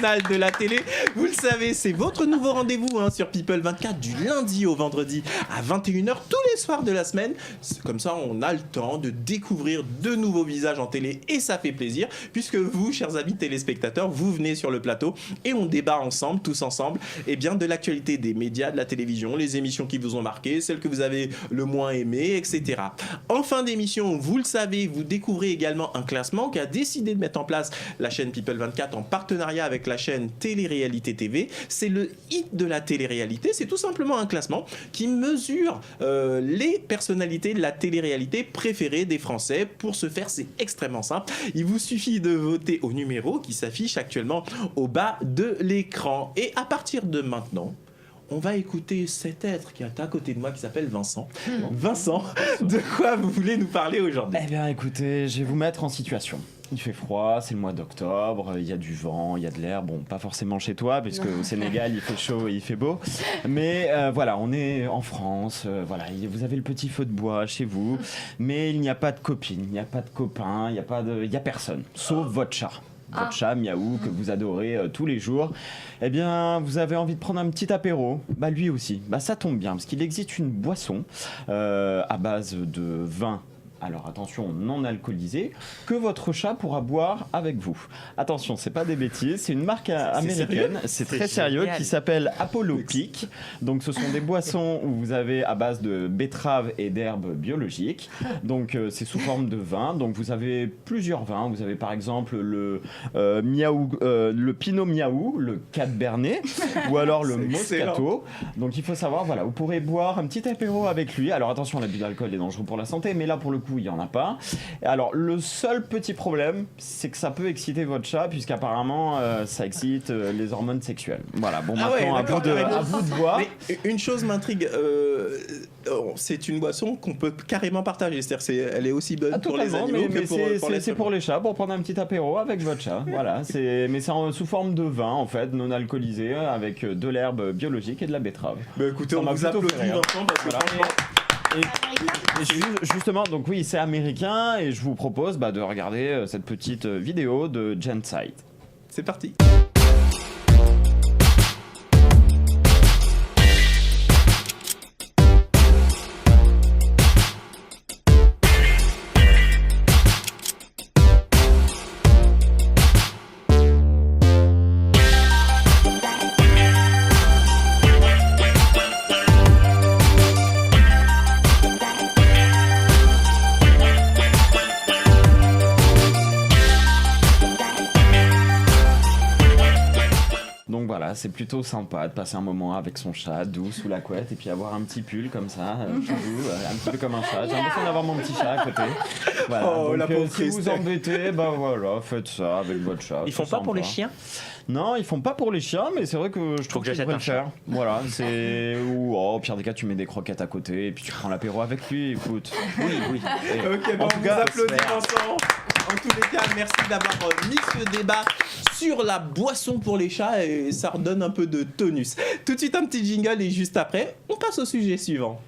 tribunal de la télé. Vous le savez, c'est votre nouveau rendez-vous sur People 24 du lundi au vendredi à 21h tous les soirs de la semaine. Comme ça, on a le temps de découvrir de nouveaux visages en télé et ça fait plaisir puisque vous, chers amis téléspectateurs, vous venez sur le plateau et on débat ensemble, tous ensemble, de l'actualité des médias, de la télévision, les émissions qui vous ont marqué, celles que vous avez le moins aimées, etc. En fin d'émission, vous le savez, vous découvrez également un classement qu'a décidé de mettre en place la chaîne People 24 en partenariat avec la chaîne Télé-Réalité TV. C'est le hit de la télé-réalité. C'est tout simplement un classement qui mesure les personnalités de la télé-réalité préférées des Français. Pour ce faire, c'est extrêmement simple. Il vous suffit de voter au numéro qui s'affiche actuellement au bas de l'écran. Et à partir de maintenant, on va écouter cet être qui est à côté de moi qui s'appelle Vincent. Vincent, de quoi vous voulez nous parler aujourd'hui ? Eh bien écoutez, je vais vous mettre en situation. Il fait froid, c'est le mois d'octobre, il y a du vent, il y a de l'air, bon pas forcément chez toi puisque au Sénégal il fait chaud et il fait beau, mais voilà, on est en France, voilà, vous avez le petit feu de bois chez vous, mais il n'y a pas de copine, il n'y a pas de copain, il n'y a personne, sauf votre chat. Votre chat Miaou que vous adorez tous les jours, eh bien vous avez envie de prendre un petit apéro, bah lui aussi, bah ça tombe bien parce qu'il existe une boisson à base de vin. Alors attention, non alcoolisé, que votre chat pourra boire avec vous. Attention, c'est pas des bêtises, c'est une marque américaine, c'est très sérieux, qui s'appelle Apollo Peak. Donc ce sont des boissons où vous avez à base de betterave et d'herbes biologiques. Donc c'est sous forme de vin. Donc vous avez plusieurs vins. Vous avez par exemple le le Pinot Miaou, le Cabernet, ou alors le Moscato. Donc il faut savoir, voilà, vous pourrez boire un petit apéro avec lui. Alors attention, l'abus d'alcool est dangereux pour la santé, mais là pour le coup il n'y en a pas. Alors le seul petit problème, c'est que ça peut exciter votre chat, puisqu'apparemment ça excite les hormones sexuelles. Voilà, bon maintenant à vous de voir. Mais une chose m'intrigue, c'est une boisson qu'on peut carrément partager, c'est-à-dire elle est aussi bonne pour les animaux que pour les chats. C'est pour les chats, pour prendre un petit apéro avec votre chat. Voilà, mais c'est sous forme de vin en fait, non alcoolisé, avec de l'herbe biologique et de la betterave. Bah écoutez, on vous applaudit Vincent parce que franchement... Et justement, donc oui, c'est américain et je vous propose de regarder cette petite vidéo de Genside. C'est parti. C'est plutôt sympa de passer un moment avec son chat, doux, sous la couette, et puis avoir un petit pull comme ça, tout doux, un petit peu comme un chat. J'ai l'impression d'avoir mon petit chat à côté. Voilà. Oh, donc, si vous embêtez, voilà, faites ça avec votre chat. Ils font pas pour les chiens ? Non, ils font pas pour les chiens, mais c'est vrai que je trouve que j'achète un faire. Voilà, c'est ou au pire des cas, tu mets des croquettes à côté et puis tu prends l'apéro avec lui. Écoute, oui. Ok, bon, on vous applaudit Vincent. En tous les cas, merci d'avoir mis ce débat sur la boisson pour les chats et ça redonne un peu de tonus. Tout de suite un petit jingle et juste après, on passe au sujet suivant.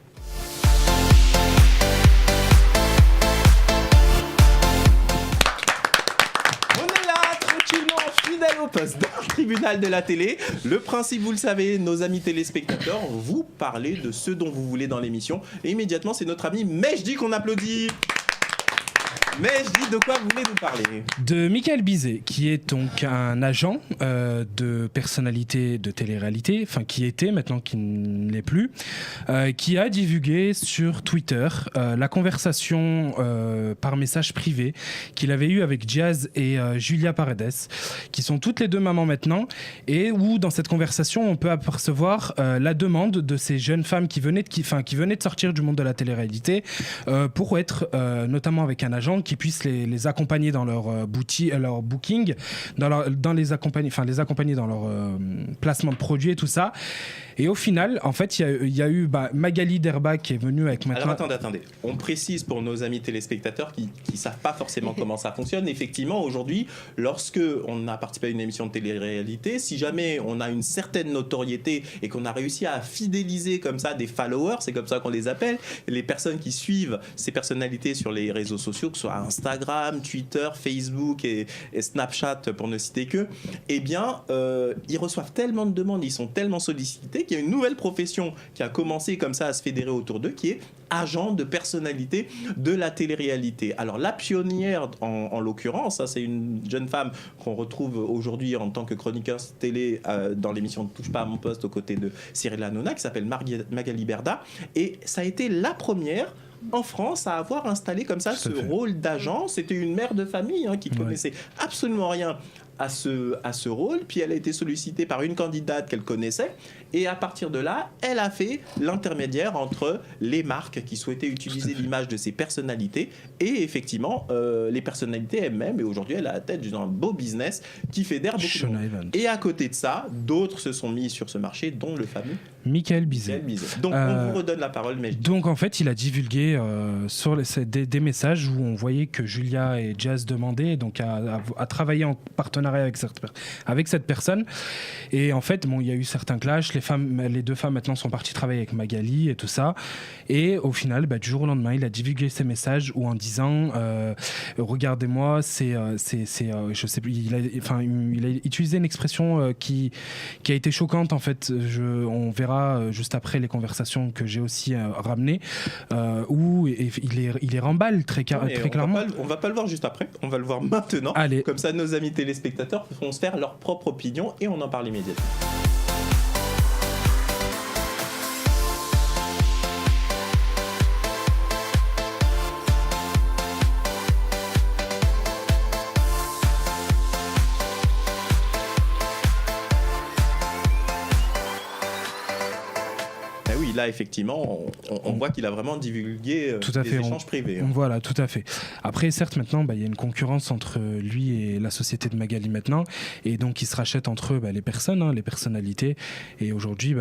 Au poste d'un tribunal de la télé. Le principe, vous le savez, nos amis téléspectateurs, vous parlez de ce dont vous voulez dans l'émission. Et immédiatement, c'est notre ami Mejdi qu'on applaudit. Mejdi, de quoi vous voulez nous parler ? De Michael Bizet, qui est donc un agent de personnalité de télé-réalité, enfin qui était, maintenant qui ne l'est plus, qui a divulgué sur Twitter la conversation par message privé qu'il avait eue avec Jazz et Julia Paredes, qui sont toutes les deux mamans maintenant, et où dans cette conversation on peut apercevoir la demande de ces jeunes femmes qui venaient de sortir du monde de la télé-réalité pour être notamment avec un agent qui puissent les accompagner dans leur booking, les accompagner dans leur placement de produits et tout ça. Et au final, en fait, il y a eu Magali Derba qui est venue avec maintenant... Alors attendez. On précise pour nos amis téléspectateurs qui savent pas forcément comment ça fonctionne. Effectivement, aujourd'hui, lorsque on a participé à une émission de télé-réalité, si jamais on a une certaine notoriété et qu'on a réussi à fidéliser comme ça des followers, c'est comme ça qu'on les appelle, les personnes qui suivent ces personnalités sur les réseaux sociaux, que ce soit soit Instagram, Twitter, Facebook et Snapchat pour ne citer que, eh bien ils reçoivent tellement de demandes, ils sont tellement sollicités qu'il y a une nouvelle profession qui a commencé comme ça à se fédérer autour d'eux, qui est agent de personnalité de la télé-réalité. Alors la pionnière en l'occurrence, ça c'est une jeune femme qu'on retrouve aujourd'hui en tant que chroniqueuse télé dans l'émission Ne touche pas à mon poste aux côtés de Cyril Hanouna, qui s'appelle Magali Berda, et ça a été la première en France à avoir installé comme ça ce rôle d'agent. C'était une mère de famille qui connaissait absolument rien à ce rôle, puis elle a été sollicitée par une candidate qu'elle connaissait, et à partir de là, elle a fait l'intermédiaire entre les marques qui souhaitaient utiliser l'image de ces personnalités et effectivement les personnalités elles-mêmes, et aujourd'hui elle est à la tête d'un beau business qui fédère beaucoup de monde. Et à côté de ça, d'autres se sont mis sur ce marché, dont le fameux Michael Bizet. Donc on vous redonne la parole. Donc en fait, il a divulgué sur des messages où on voyait que Julia et Jazz demandaient donc à travailler en partenariat avec cette personne. Et en fait, il y a eu certains clashs. Les deux femmes maintenant sont parties travailler avec Magali et tout ça. Et au final, du jour au lendemain, il a divulgué ces messages où en disant regardez-moi, je sais plus, il a utilisé une expression qui a été choquante en fait. On verra juste après les conversations que j'ai aussi ramenées où il les remballe très clairement. On va pas le voir juste après, on va le voir maintenant. Allez. Comme ça, nos amis téléspectateurs vont se faire leur propre opinion et on en parle immédiatement. Là, effectivement, on voit qu'il a vraiment divulgué des échanges privés. Voilà, tout à fait. Après, certes, maintenant, il y a une concurrence entre lui et la société de Magali maintenant, et donc ils se rachètent entre eux les personnes, les personnalités. Et aujourd'hui,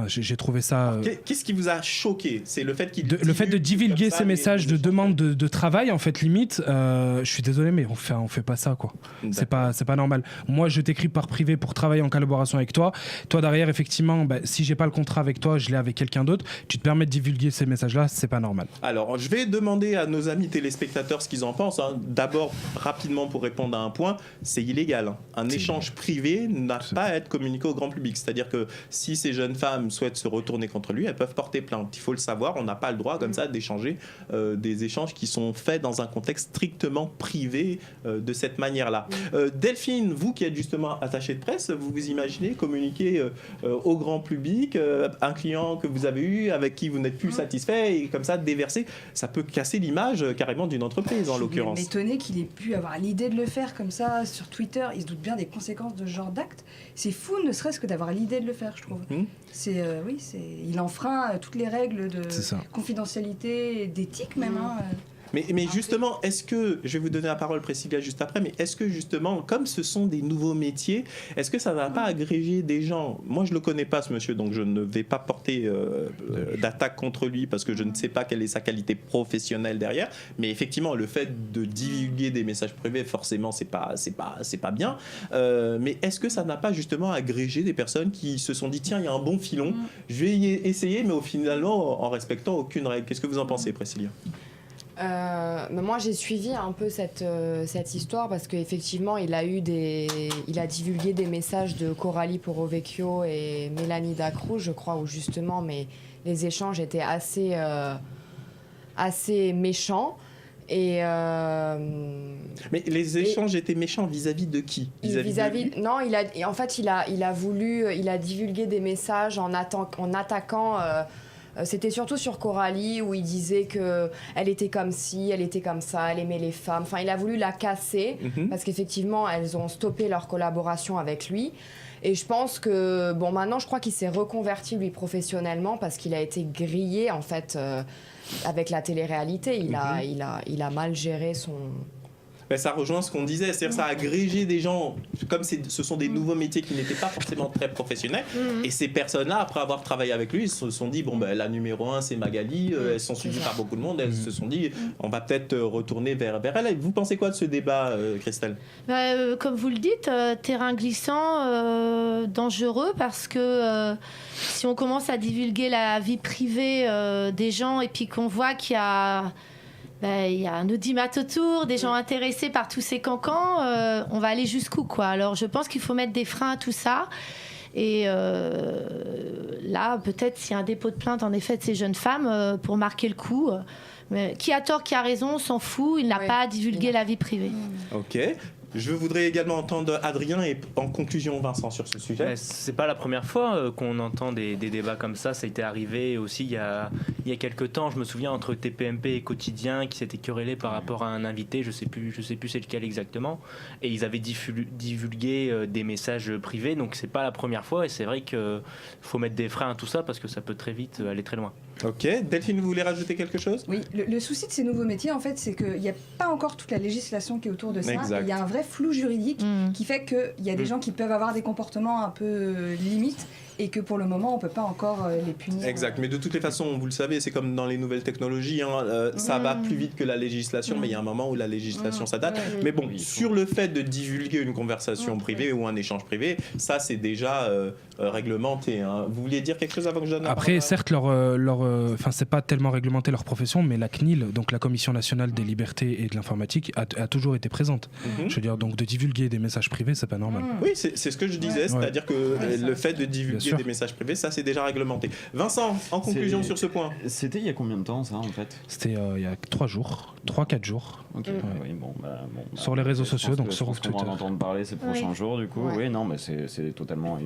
j'ai trouvé ça. Alors, qu'est-ce qui vous a choqué ? C'est le fait le fait de divulguer ces messages de demande de travail, en fait, limite. Je suis désolé, mais on fait pas ça, quoi. C'est pas normal. Moi, je t'écris par privé pour travailler en collaboration avec toi. Toi, derrière, effectivement, si j'ai pas le contrat avec toi, je l'ai avec quelqu'un d'autre, tu te permets de divulguer ces messages-là, c'est pas normal. Alors, je vais demander à nos amis téléspectateurs ce qu'ils en pensent. D'abord, rapidement pour répondre à un point, c'est illégal. Un échange privé n'a pas à être communiqué au grand public. C'est-à-dire que si ces jeunes femmes souhaitent se retourner contre lui, elles peuvent porter plainte. Il faut le savoir, on n'a pas le droit comme ça d'échanger des échanges qui sont faits dans un contexte strictement privé de cette manière-là. Delphine, vous qui êtes justement attachée de presse, vous imaginez communiquer au grand public un client que vous avez eu, avec qui vous n'êtes plus satisfait, et comme ça déverser, ça peut casser l'image carrément d'une entreprise en l'occurrence. Je suis étonné qu'il ait pu avoir l'idée de le faire comme ça sur Twitter. Il se doute bien des conséquences de ce genre d'acte. C'est fou, ne serait-ce que d'avoir l'idée de le faire, je trouve. Il enfreint toutes les règles de confidentialité, d'éthique même. Mais justement, est-ce que, je vais vous donner la parole Priscilla juste après, mais est-ce que justement, comme ce sont des nouveaux métiers, est-ce que ça ne va pas agréger des gens ? Moi, je ne le connais pas, ce monsieur, donc je ne vais pas porter d'attaque contre lui parce que je ne sais pas quelle est sa qualité professionnelle derrière. Mais effectivement, le fait de divulguer des messages privés, forcément, c'est pas bien. Mais est-ce que ça n'a pas justement agrégé des personnes qui se sont dit, tiens, il y a un bon filon, je vais y essayer, mais au finalement, en respectant aucune règle. Qu'est-ce que vous en pensez, Priscilla ? Moi j'ai suivi un peu cette histoire parce qu'effectivement il a divulgué des messages de Coralie Porovecchio et Mélanie Dacruz, je crois, où justement les échanges étaient assez méchants. Mais les échanges étaient méchants vis-à-vis de qui ? Non, il a divulgué des messages en attaquant. C'était surtout sur Coralie où il disait qu'elle était comme ci, elle était comme ça, elle aimait les femmes. Enfin, il a voulu la casser parce qu'effectivement, elles ont stoppé leur collaboration avec lui. Et je pense que, maintenant, je crois qu'il s'est reconverti, lui, professionnellement parce qu'il a été grillé, en fait, avec la télé-réalité. Il a mal géré son... Ça rejoint ce qu'on disait, c'est-à-dire ça a agrégé des gens, comme ce sont des nouveaux métiers qui n'étaient pas forcément très professionnels, et ces personnes-là, après avoir travaillé avec lui, ils se sont dit, la numéro 1 c'est Magali, elles sont suivies par beaucoup de monde, elles se sont dit, on va peut-être retourner vers elle. Vous pensez quoi de ce débat, Christelle ? Comme vous le dites, terrain glissant, dangereux, parce que si on commence à divulguer la vie privée des gens, et puis qu'on voit qu'il y a il y a un audimat autour, des gens intéressés par tous ces cancans, on va aller jusqu'où, quoi. Alors je pense qu'il faut mettre des freins à tout ça. Et là, peut-être s'il y a un dépôt de plainte, en effet, de ces jeunes femmes, pour marquer le coup. Mais qui a tort, qui a raison, on s'en fout. Il n'a pas à divulguer la vie privée. Ok. Je voudrais également entendre Adrien et en conclusion Vincent sur ce sujet. C'est pas la première fois qu'on entend des débats comme ça. Ça a été arrivé aussi il y a quelques temps. Je me souviens entre TPMP et Quotidien qui s'étaient querellés par rapport à un invité. Je sais plus c'est lequel exactement. Et ils avaient divulgué des messages privés. Donc c'est pas la première fois. Et c'est vrai qu'il faut mettre des freins à tout ça parce que ça peut très vite aller très loin. Ok. Delphine, vous voulez rajouter quelque chose ? Oui, le souci de ces nouveaux métiers, en fait, c'est qu'il n'y a pas encore toute la législation qui est autour de ça. Il y a un vrai flou juridique qui fait qu'il y a des gens qui peuvent avoir des comportements un peu limites et que pour le moment, on ne peut pas encore les punir. Exact, mais de toutes les façons, vous le savez, c'est comme dans les nouvelles technologies, ça va plus vite que la législation, mais il y a un moment où la législation s'adapte. Mais bon, sur le fait de divulguer une conversation privée ou un échange privé, ça c'est déjà réglementé. Vous vouliez dire quelque chose avant que je donne la Après, parole certes, c'est pas tellement réglementé leur profession, mais la CNIL, donc la Commission nationale des libertés et de l'informatique, a toujours été présente. Je veux dire, donc de divulguer des messages privés, c'est pas normal. Oui, c'est ce que je disais, c'est-à-dire que le fait de divulguer des messages privés, ça c'est déjà réglementé. Vincent, en conclusion sur ce point. C'était il y a combien de temps ça en fait ? C'était il y a 3-4 jours. Ok. Oui, bon, sur les réseaux sociaux, donc sur Twitter. On va en entendre parler ces prochains jours du coup. Oui, non, mais c'est totalement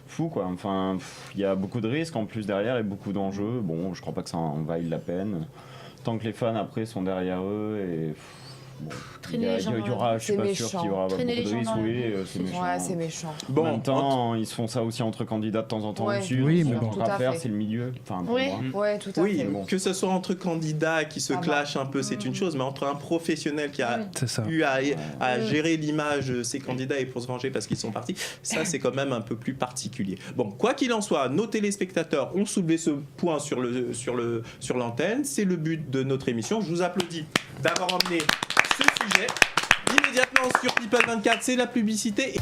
fou quoi. Enfin, il y a beaucoup de risques en plus derrière et beaucoup d'enjeux. Bon, je crois pas que ça en vaille la peine. Tant que les fans après sont derrière eux et il y aura, je suis pas sûr qu'il y aura beaucoup de risques. C'est méchant. Ouais, c'est méchant. Bon, en même temps, ils se font ça aussi entre candidats de temps en temps dessus. Oui, mais bon, à faire, c'est le milieu. Enfin, pour moi. Ouais, tout à fait. Oui, que ce soit entre candidats qui se clashent un peu, c'est une chose, mais entre un professionnel qui a eu à gérer l'image de ses candidats et pour se venger parce qu'ils sont partis, ça c'est quand même un peu plus particulier. Bon, quoi qu'il en soit, nos téléspectateurs ont soulevé ce point sur l'antenne. C'est le but de notre émission. Je vous applaudis d'avoir emmené ce sujet. Immédiatement sur People 24, c'est la publicité.